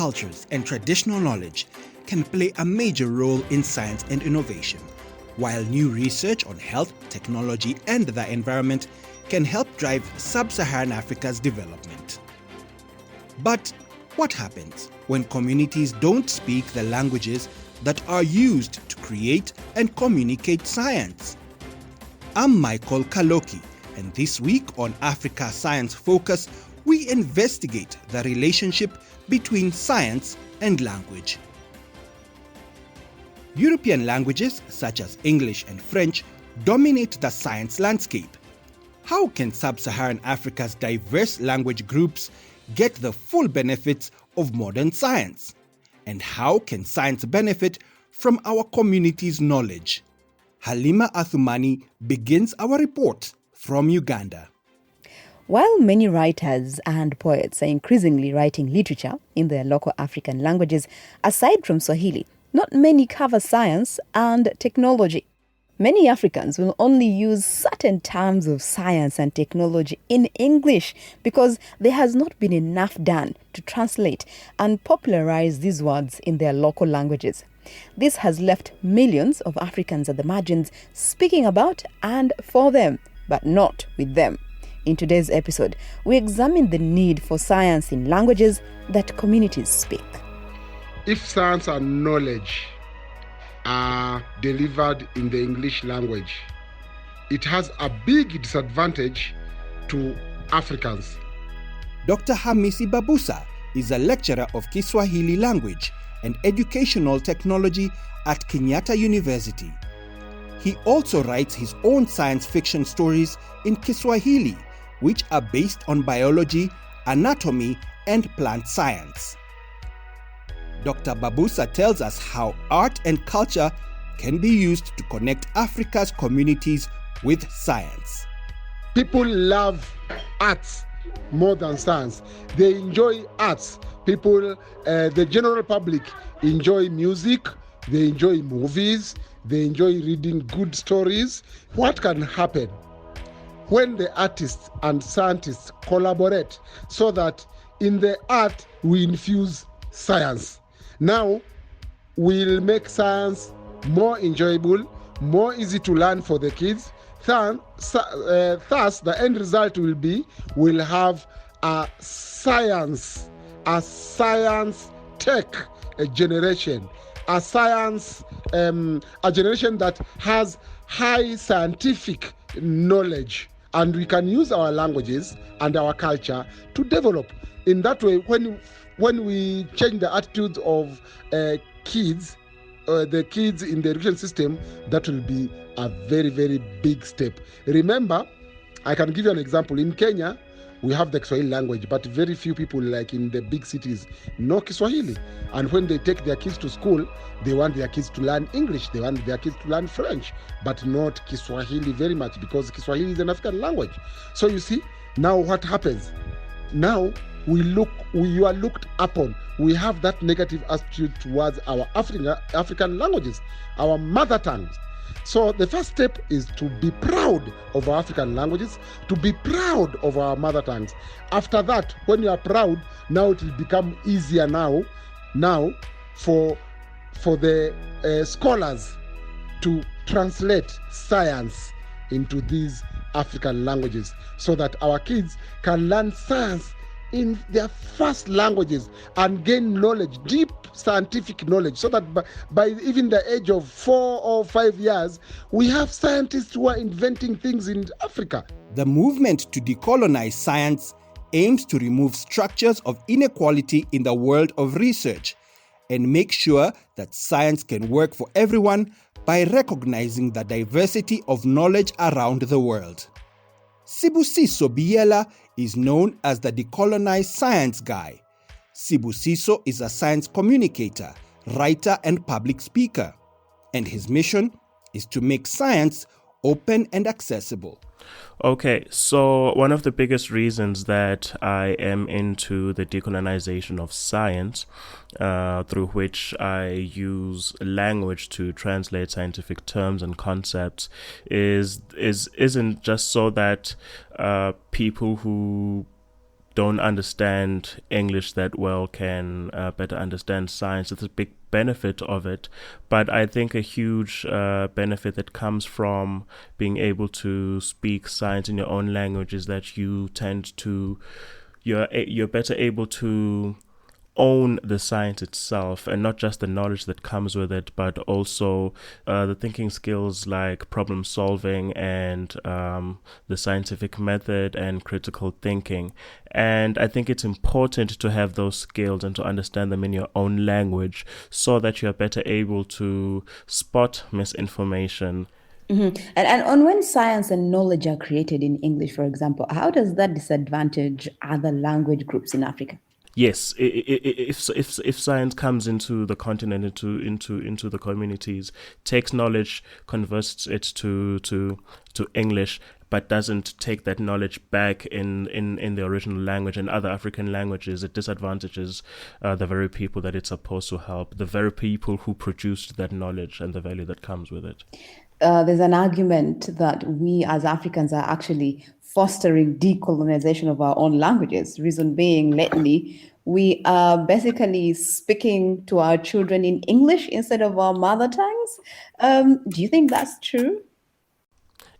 cultures, and traditional knowledge can play a major role in science and innovation, while new research on health, technology, and the environment can help drive sub-Saharan Africa's development. But what happens when communities don't speak the languages that are used to create and communicate science? I'm Michael Kaloki, and this week on Africa Science Focus, we investigate the relationship between science and language. European languages such as English and French dominate the science landscape. How can sub-Saharan Africa's diverse language groups get the full benefits of modern science? And how can science benefit from our community's knowledge? Halima Athumani begins our report from Uganda. While many writers and poets are increasingly writing literature in their local African languages, aside from Swahili, not many cover science and technology. Many Africans will only use certain terms of science and technology in English because there has not been enough done to translate and popularize these words in their local languages. This has left millions of Africans at the margins speaking about and for them, but not with them. In today's episode, we examine the need for science in languages that communities speak. If science and knowledge are delivered in the English language, it has a big disadvantage to Africans. Dr. Hamisi Babusa is a lecturer of Kiswahili language and educational technology at Kenyatta University. He also writes his own science fiction stories in Kiswahili, which are based on biology, anatomy, and plant science. Dr. Babusa tells us how art and culture can be used to connect Africa's communities with science. People love arts more than science. They enjoy arts. People, the general public, enjoy music, they enjoy movies, they enjoy reading good stories. What can happen when the artists and scientists collaborate so that in the art we infuse science? Now, we'll make science more enjoyable, more easy to learn for the kids. Thus, the end result will be we'll have a science tech generation, a generation that has high scientific knowledge, and we can use our languages and our culture to develop. In that way, when we change the attitudes of kids, the kids in the education system, that will be a very, very big step. Remember, I can give you an example. In Kenya, we have the Kiswahili language, but very few people, like in the big cities, know Kiswahili. And when they take their kids to school, they want their kids to learn English, they want their kids to learn French, but not Kiswahili very much, because Kiswahili is an African language. So you see, now what happens? Now, you are looked upon. We have that negative attitude towards our African languages, our mother tongues. So the first step is to be proud of our African languages, to be proud of our mother tongues. After that, when you are proud, now it will become easier now for the scholars to translate science into these African languages so that our kids can learn science in their first languages and gain knowledge, deep scientific knowledge, so that by even the age of 4 or 5 years, we have scientists who are inventing things in Africa. The movement to decolonize science aims to remove structures of inequality in the world of research and make sure that science can work for everyone by recognizing the diversity of knowledge around the world. Sibusiso Biyela is known as the decolonized science guy. Sibusiso is a science communicator, writer, and public speaker, and his mission is to make science open and accessible. Okay, so one of the biggest reasons that I am into the decolonization of science, through which I use language to translate scientific terms and concepts, isn't just so that people who don't understand English that well can better understand science. It's a big benefit of it. But I think a huge benefit that comes from being able to speak science in your own language is that you're better able to own the science itself, and not just the knowledge that comes with it, but also the thinking skills like problem solving and the scientific method and critical thinking. And I think it's important to have those skills and to understand them in your own language so that you're better able to spot misinformation. And on when science and knowledge are created in English, for example, how does that disadvantage other language groups in Africa? Yes, if science comes into the continent, into the communities, takes knowledge, converts it to English, but doesn't take that knowledge back in the original language and other African languages, it disadvantages the very people that it's supposed to help, the very people who produced that knowledge and the value that comes with it. There's an argument that we as Africans are actually fostering decolonization of our own languages. Reason being, lately, we are basically speaking to our children in English instead of our mother tongues. Do you think that's true?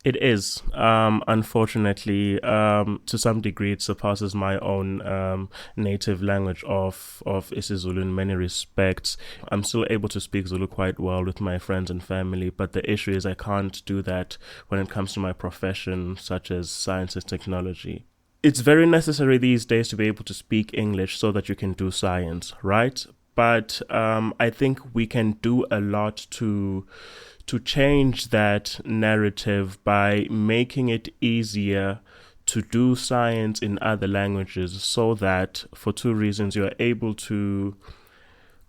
It is. Unfortunately, to some degree, it surpasses my own native language of isiZulu in many respects. I'm still able to speak Zulu quite well with my friends and family, but the issue is I can't do that when it comes to my profession, such as science and technology. It's very necessary these days to be able to speak English so that you can do science, right? But I think we can do a lot to change that narrative by making it easier to do science in other languages, so that for two reasons you're able to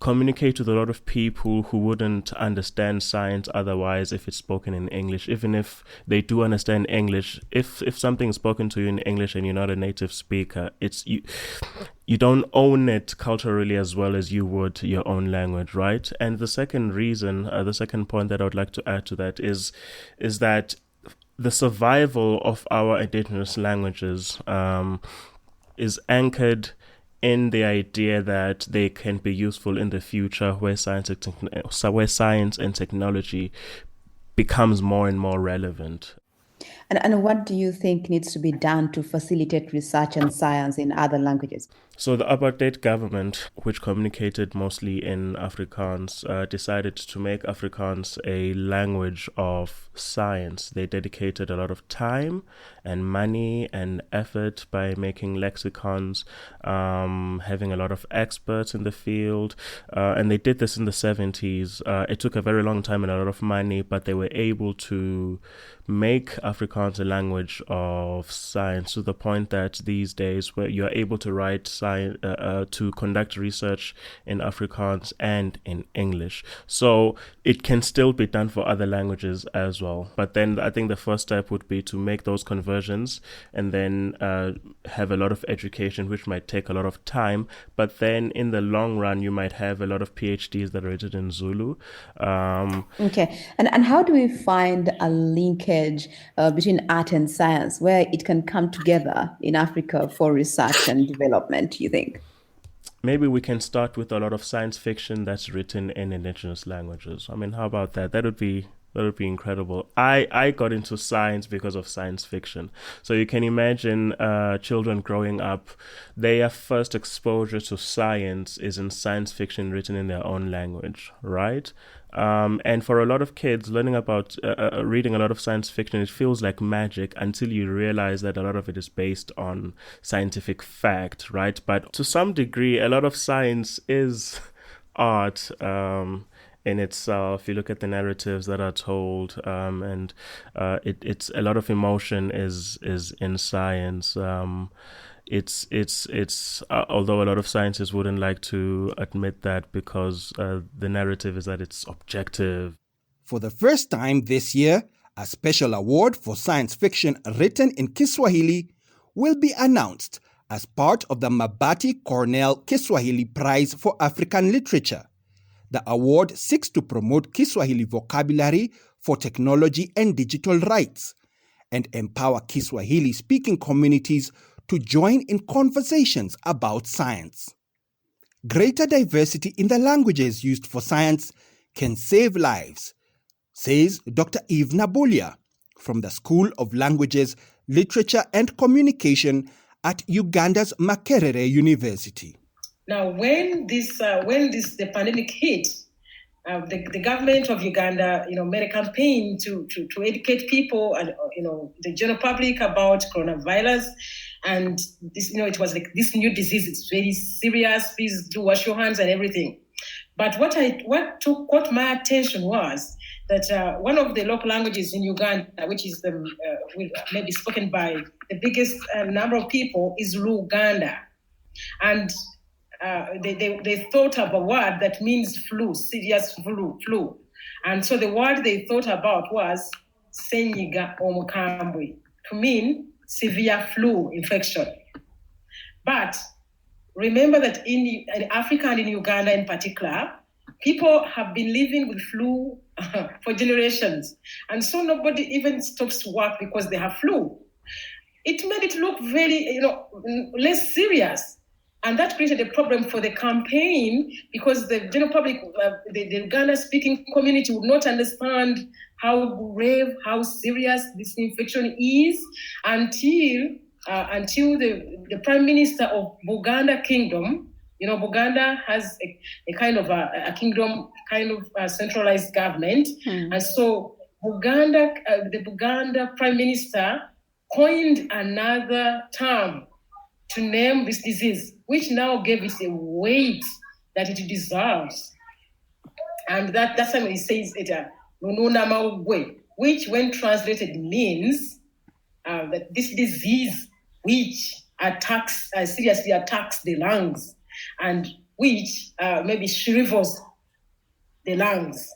communicate with a lot of people who wouldn't understand science otherwise if it's spoken in English. Even if they do understand English, if something is spoken to you in English and you're not a native speaker, it's you don't own it culturally as well as you would your own language, right? And the second reason, the second point that I would like to add to that is that the survival of our indigenous languages is anchored in the idea that they can be useful in the future, where science and technology becomes more and more relevant. And what do you think needs to be done to facilitate research and science in other languages? So the apartheid government, which communicated mostly in Afrikaans, decided to make Afrikaans a language of science. They dedicated a lot of time and money and effort by making lexicons, having a lot of experts in the field, and they did this in the 70s. It took a very long time and a lot of money, but they were able to make Afrikaans a language of science, to the point that these days where you're able to write science, to conduct research in Afrikaans and in English. So it can still be done for other languages as well. But then I think the first step would be to make those conversions and then have a lot of education, which might take a lot of time. But then in the long run, you might have a lot of PhDs that are written in Zulu. Okay. And how do we find a linkage between art and science where it can come together in Africa for research and development, you think? Maybe we can start with a lot of science fiction that's written in indigenous languages. I mean, how about that? That would be incredible. I got into science because of science fiction. So you can imagine children growing up, their first exposure to science is in science fiction written in their own language, right? And for a lot of kids, learning about reading a lot of science fiction, it feels like magic until you realize that a lot of it is based on scientific fact, right? But to some degree, a lot of science is art in itself. You look at the narratives that are told, and it's a lot of emotion is in science. It's although a lot of scientists wouldn't like to admit that, because the narrative is that it's objective. For the first time this year, a special award for science fiction written in Kiswahili will be announced as part of the Mabati Cornell Kiswahili Prize for African Literature. The award seeks to promote Kiswahili vocabulary for technology and digital rights, and empower Kiswahili-speaking communities to join in conversations about science. Greater diversity in the languages used for science can save lives, says Dr. Eve Nabulia from the School of Languages, Literature and Communication at Uganda's Makerere University. Now, when the pandemic hit, the government of Uganda, made a campaign to educate people and the general public about coronavirus, and this, it was like this new disease. It's very serious. Please do wash your hands and everything. But what caught my attention was that one of the local languages in Uganda, which is maybe spoken by the biggest number of people, is Luganda, and they thought of a word that means flu, serious flu. And so the word they thought about was senyiga omukambwe, to mean severe flu infection. But remember that in Africa and in Uganda in particular, people have been living with flu for generations. And so nobody even stops work because they have flu. It made it look very, less serious. And that created a problem for the campaign because the general public, the Uganda-speaking community would not understand how grave, how serious this infection is until the Prime Minister of Buganda Kingdom, Buganda has a kind of a kingdom, kind of centralized government. And so the Buganda Prime Minister coined another term to name this disease, which now gave it a weight that it deserves. And that's why he says it, which when translated means that this disease which seriously attacks the lungs and which maybe shrivels the lungs.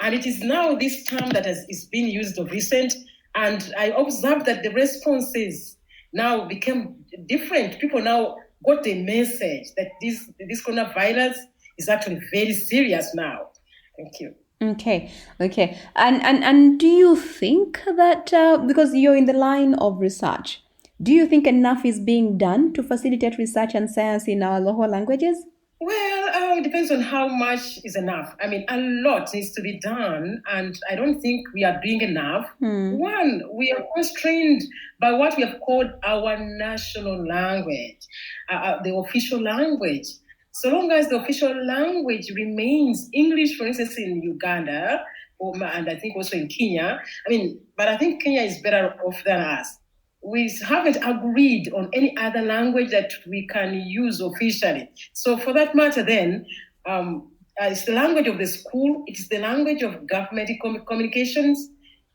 And it is now this term that is being used of recent, and I observed that the responses now became different. People now got the message that this coronavirus is actually very serious now. Thank you. Okay. And do you think that, because you're in the line of research, do you think enough is being done to facilitate research and science in our local languages? Well, it depends on how much is enough. I mean, a lot needs to be done, and I don't think we are doing enough. One, we are constrained by what we have called our national language, the official language. So long as the official language remains English, for instance, in Uganda, and I think also in Kenya, but I think Kenya is better off than us. We haven't agreed on any other language that we can use officially. So for that matter then, it's the language of the school, it's the language of government communications,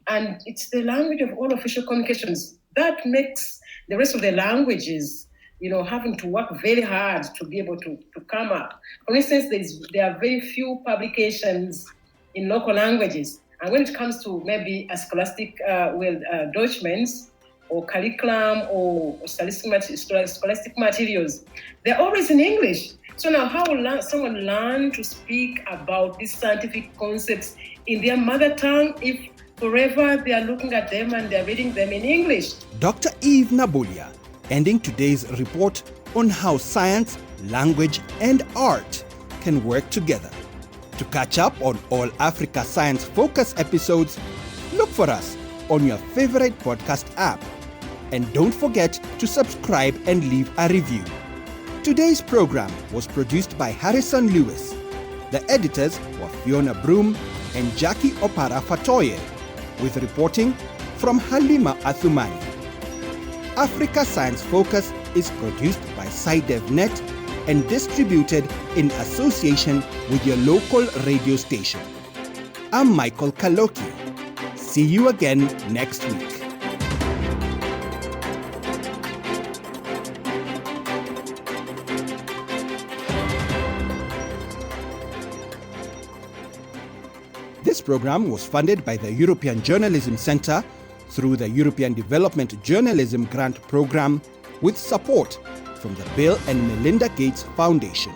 and it's the language of all official communications. That makes the rest of the languages, having to work very hard to be able to come up. For instance, there are very few publications in local languages. And when it comes to maybe a scholastic documents, or curriculum or scholastic materials, they're always in English. So now how will someone learn to speak about these scientific concepts in their mother tongue if forever they are looking at them and they're reading them in English? Dr. Eve Nabulia, ending today's report on how science, language, and art can work together. To catch up on all Africa Science Focus episodes, look for us on your favorite podcast app. And don't forget to subscribe and leave a review. Today's program was produced by Harrison Lewis. The editors were Fiona Broom and Jackie Opara Fatoye, with reporting from Halima Athumani. Africa Science Focus is produced by SciDevNet and distributed in association with your local radio station. I'm Michael Kaloki. See you again next week. This program was funded by the European Journalism Centre through the European Development Journalism Grant Programme with support from the Bill and Melinda Gates Foundation.